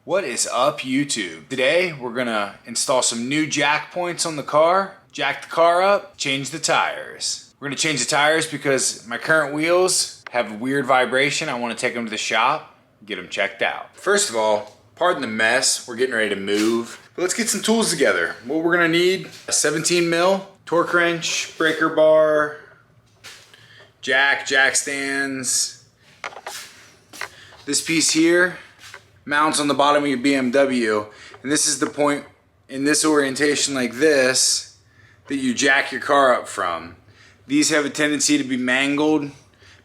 What is up, YouTube? Today we're gonna install some new jack points on the car, jack the car up, change the tires. We're gonna change the tires because my current wheels have weird vibration. I wanna take them to the shop, get them checked out. First of all, pardon the mess, we're getting ready to move. But let's get some tools together. What we're gonna need, a 17 mil torque wrench, breaker bar, jack stands. This piece here mounts on the bottom of your BMW, and this is the point in this orientation like this that you jack your car up from. These have a tendency to be mangled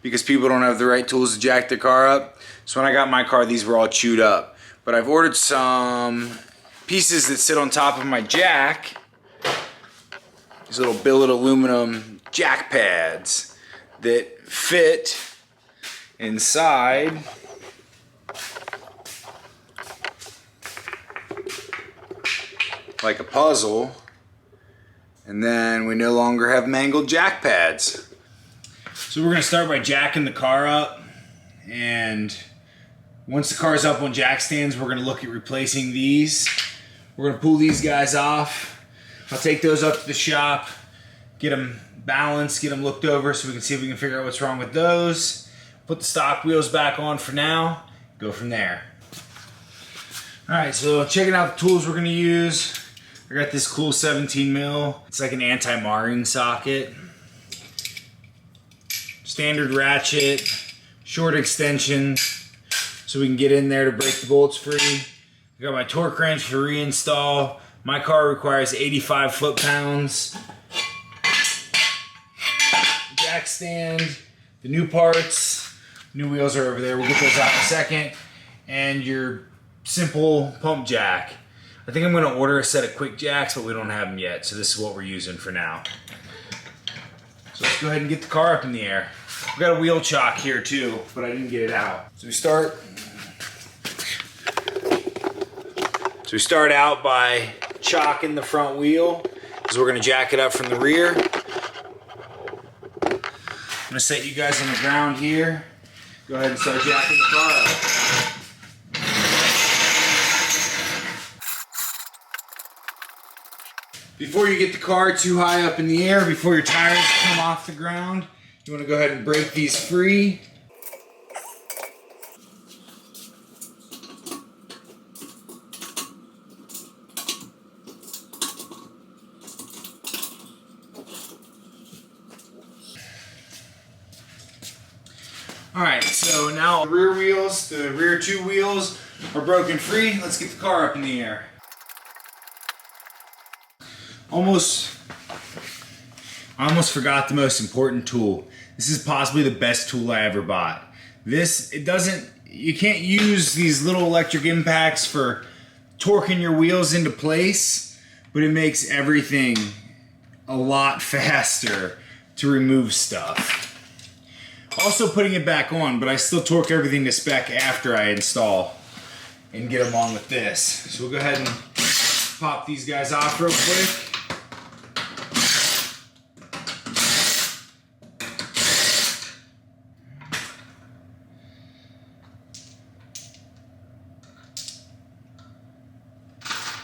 because people don't have the right tools to jack their car up. So when I got my car, these were all chewed up. But I've ordered some pieces that sit on top of my jack, these little billet aluminum jack pads that fit inside like a puzzle, and then we no longer have mangled jack pads. So we're gonna start by jacking the car up, and once the car's up on jack stands, we're gonna look at replacing these. We're gonna pull these guys off. I'll take those up to the shop, get them balanced, get them looked over so we can see if we can figure out what's wrong with those. Put the stock wheels back on for now, go from there. All right, so checking out the tools we're gonna use. I got this cool 17 mil. It's like an anti-marring socket. Standard ratchet, short extension, so we can get in there to break the bolts free. I got my torque wrench for reinstall. My car requires 85 foot-pounds. Jack stand, the new parts, new wheels are over there. We'll get those out in a second. And your simple pump jack. I think I'm going to order a set of quick jacks, but we don't have them yet, so this is what we're using for now. So let's go ahead and get the car up in the air. We got a wheel chock here too, but I didn't get it out. So we start out by chocking the front wheel, because we're going to jack it up from the rear. I'm going to set you guys on the ground here. Go ahead and start jacking the car up. Before you get the car too high up in the air, before your tires come off the ground, you want to go ahead and break these free. Alright, so now the rear wheels, the rear two wheels are broken free. Let's get the car up in the air. I almost forgot the most important tool. This is possibly the best tool I ever bought. You can't use these little electric impacts for torquing your wheels into place, but it makes everything a lot faster to remove stuff. Also putting it back on, but I still torque everything to spec after I install and get them on with this. So we'll go ahead and pop these guys off real quick.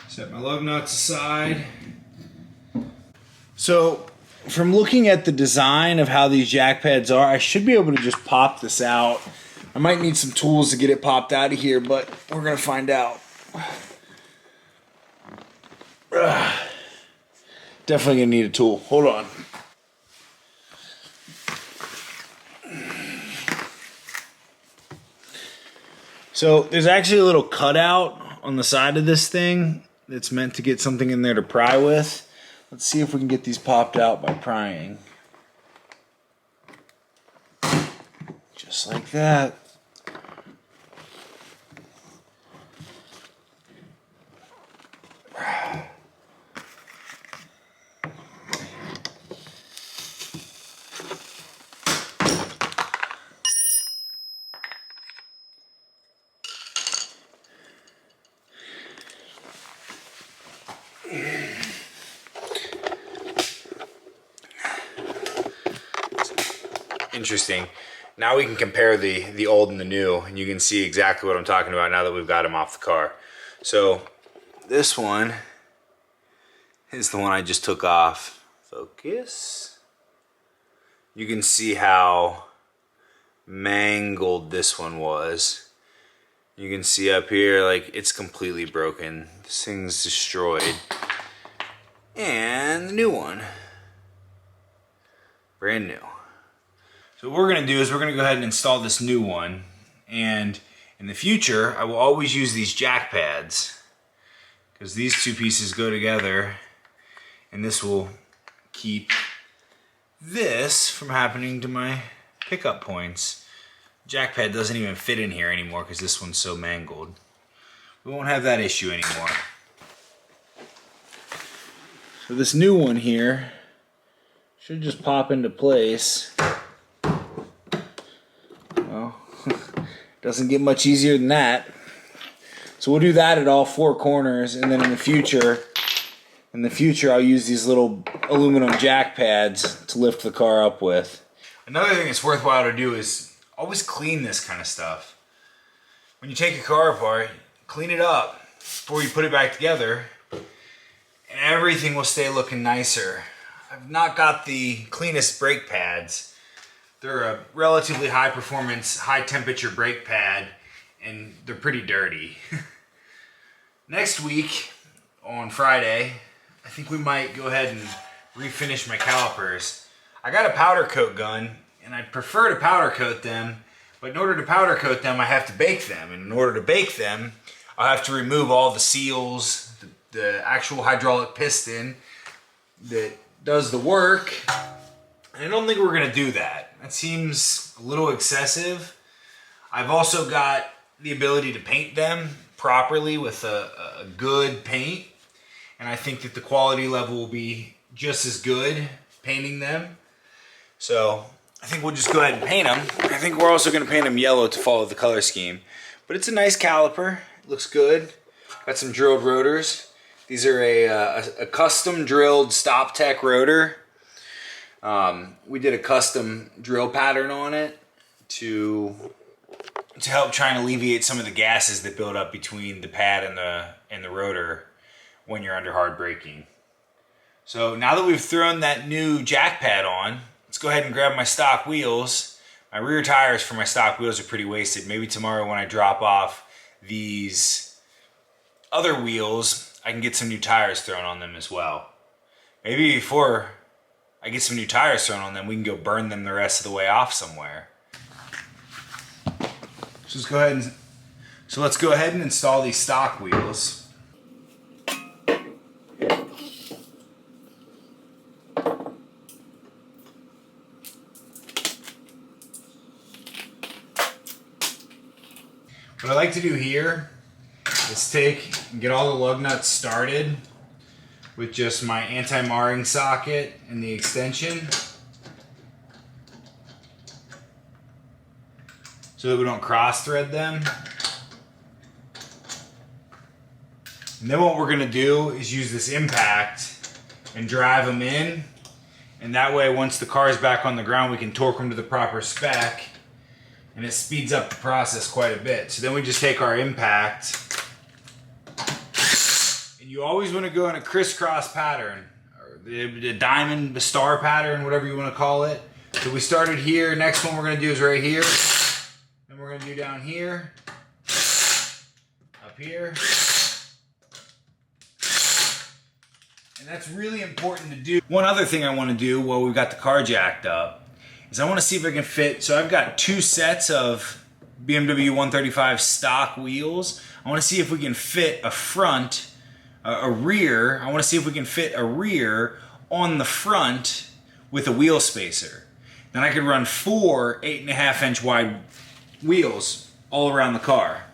Set my lug nuts aside. So, from looking at the design of how these jack pads are, I should be able to just pop this out. I might need some tools to get it popped out of here, but we're gonna find out. Definitely gonna need a tool. Hold on. So, there's actually a little cutout on the side of this thing that's meant to get something in there to pry with. Let's see if we can get these popped out by prying. Just like that. Interesting. Now we can compare the old and the new, and you can see exactly what I'm talking about now that we've got them off the car. So this one is the one I just took off. Focus. You can see how mangled this one was. You can see up here, like, it's completely broken. This thing's destroyed. And the new one, brand new. So what we're gonna do is we're gonna go ahead and install this new one, and in the future I will always use these jack pads because these two pieces go together, and this will keep this from happening to my pickup points. Jack pad doesn't even fit in here anymore because this one's so mangled. We won't have that issue anymore. So this new one here should just pop into place. Well, doesn't get much easier than that. So we'll do that at all four corners, and then in the future I'll use these little aluminum jack pads to lift the car up with. Another thing that's worthwhile to do is always clean this kind of stuff. When you take your car apart, clean it up before you put it back together, and everything will stay looking nicer. I've not got the cleanest brake pads. They're a relatively high performance, high temperature brake pad, and they're pretty dirty. Next week, on Friday, I think we might go ahead and refinish my calipers. I got a powder coat gun, and I'd prefer to powder coat them, but in order to powder coat them, I have to bake them. And in order to bake them, I'll have to remove all the seals, the actual hydraulic piston that does the work. And I don't think we're gonna do that. That seems a little excessive. I've also got the ability to paint them properly with a good paint, and I think that the quality level will be just as good painting them. So I think we'll just go ahead and paint them. I think we're also gonna paint them yellow to follow the color scheme. But it's a nice caliper, it looks good. Got some drilled rotors. These are a custom drilled StopTech rotor. We did a custom drill pattern on it to help try and alleviate some of the gases that build up between the pad and the rotor when you're under hard braking. So now that we've thrown that new jack pad on, let's go ahead and grab my stock wheels. My rear tires for my stock wheels are pretty wasted. Maybe tomorrow when I drop off these other wheels, I can get some new tires thrown on them as well. Maybe before I get some new tires thrown on them, we can go burn them the rest of the way off somewhere. So let's go ahead and install these stock wheels. What I like to do here is take and get all the lug nuts started with just my anti-marring socket and the extension, so that we don't cross thread them. And then what we're gonna do is use this impact and drive them in, and that way once the car is back on the ground we can torque them to the proper spec, and it speeds up the process quite a bit. So then we just take our impact, and you always want to go in a crisscross pattern, or the diamond, the star pattern, whatever you want to call it. So we started here. Next one we're going to do is right here. Then we're going to do down here, up here. And that's really important to do. One other thing I want to do while we've got the car jacked up is I want to see if I can fit, so I've got two sets of BMW 135 stock wheels. I want to see if we can fit a rear. I want to see if we can fit a rear on the front with a wheel spacer. Then I could run 4 8.5-inch wide wheels all around the car.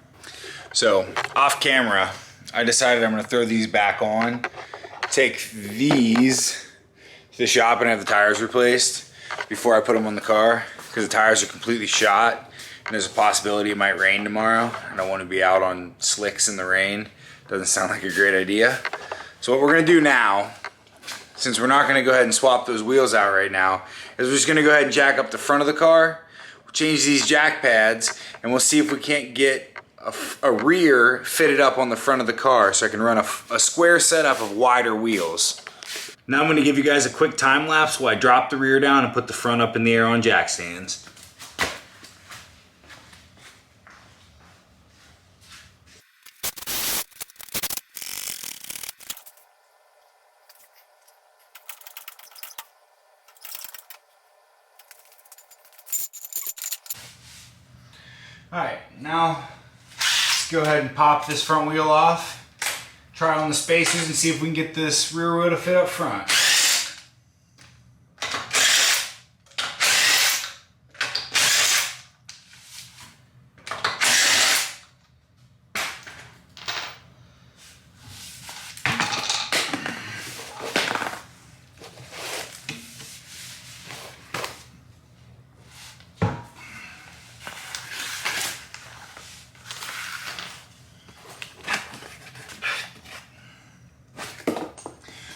So off camera, I decided I'm going to throw these back on, take these to the shop and have the tires replaced before I put them on the car, because the tires are completely shot and there's a possibility it might rain tomorrow. I don't want to be out on slicks in the rain. Doesn't sound like a great idea. So what we're going to do now, since we're not going to go ahead and swap those wheels out right now, is we're just going to go ahead and jack up the front of the car, change these jack pads, and we'll see if we can't get a rear fitted up on the front of the car so I can run a square setup of wider wheels. Now I'm going to give you guys a quick time lapse while I drop the rear down and put the front up in the air on jack stands. Alright, now let's go ahead and pop this front wheel off, try on the spacers and see if we can get this rear wheel to fit up front.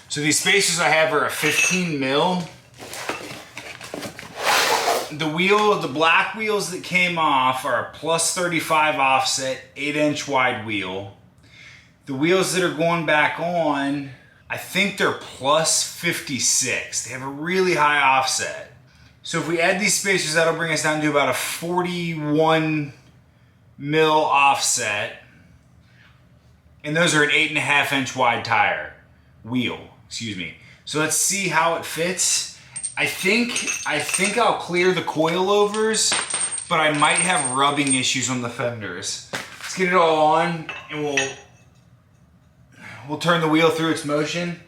So these spacers I have are a 15 mil. The black wheels that came off are a plus 35 offset, 8-inch wide wheel. The wheels that are going back on, I think they're plus 56. They have a really high offset. So if we add these spacers, that'll bring us down to about a 41 mil offset. And those are an 8.5-inch wide tire wheel. Excuse me. So let's see how it fits. I think I'll clear the coilovers, but I might have rubbing issues on the fenders. Let's get it all on, and we'll turn the wheel through its motion,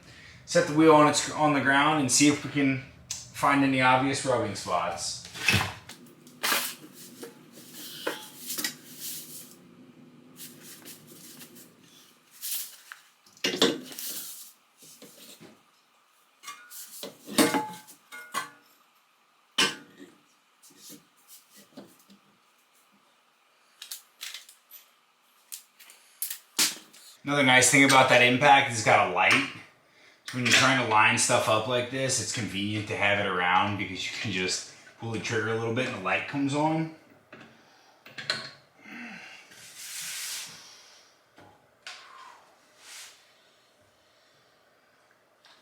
set the wheel on the ground, and see if we can find any obvious rubbing spots. Another nice thing about that impact is it's got a light. So when you're trying to line stuff up like this, it's convenient to have it around because you can just pull the trigger a little bit and the light comes on.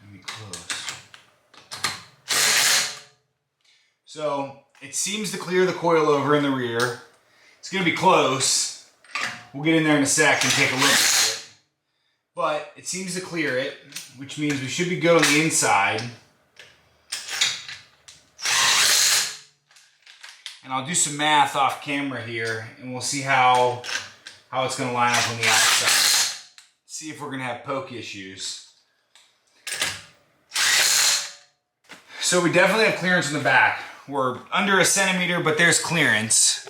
Let me close. So it seems to clear the coilover in the rear. It's going to be close. We'll get in there in a sec and take a look. But it seems to clear it, which means we should be good on the inside. And I'll do some math off camera here, and we'll see how it's going to line up on the outside. See if we're going to have poke issues. So we definitely have clearance in the back. We're under a centimeter, but there's clearance.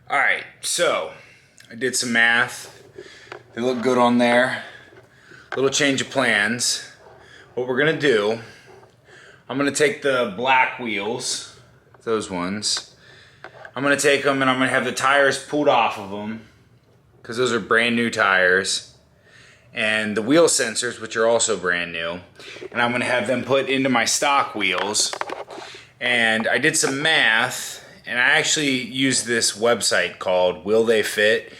All right, so I did some math. They look good on there. Little change of plans. What we're gonna do, I'm gonna take the black wheels, those ones. I'm gonna take them and I'm gonna have the tires pulled off of them because those are brand new tires. And the wheel sensors, which are also brand new. And I'm gonna have them put into my stock wheels. And I did some math and I actually used this website called Will They Fit?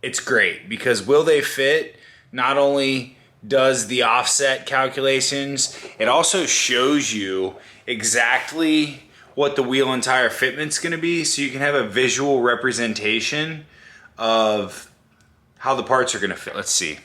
It's great because Will They Fit not only does the offset calculations, it also shows you exactly what the wheel and tire fitment's going to be, so you can have a visual representation of how the parts are going to fit. Let's see.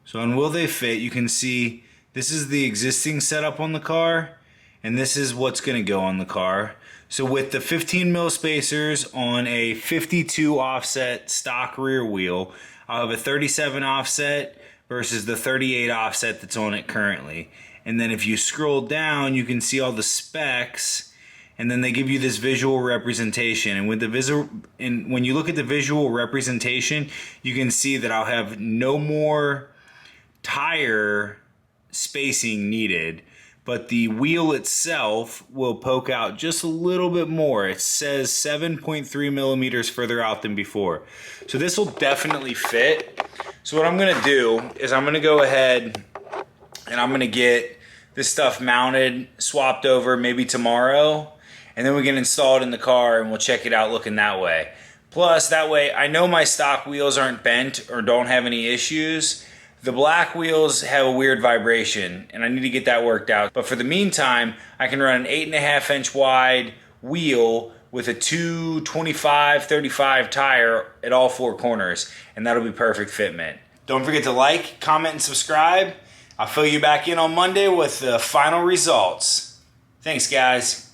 So on Will They Fit, you can see this is the existing setup on the car, and this is what's going to go on the car. So with the 15 mil spacers on a 52 offset stock rear wheel, I'll have a 37 offset versus the 38 offset that's on it currently. And then if you scroll down, you can see all the specs, and then they give you this visual representation. And with the when you look at the visual representation, you can see that I'll have no more tire spacing needed, but the wheel itself will poke out just a little bit more. It says 7.3 millimeters further out than before. So this will definitely fit. So what I'm gonna do is I'm gonna go ahead and I'm gonna get this stuff mounted, swapped over maybe tomorrow, and then we can install it in the car and we'll check it out looking that way. Plus, that way I know my stock wheels aren't bent or don't have any issues. The black wheels have a weird vibration and I need to get that worked out. But for the meantime, I can run an 8.5 inch wide wheel with a 225/35 tire at all four corners, and that'll be perfect fitment. Don't forget to like, comment, and subscribe. I'll fill you back in on Monday with the final results. Thanks, guys.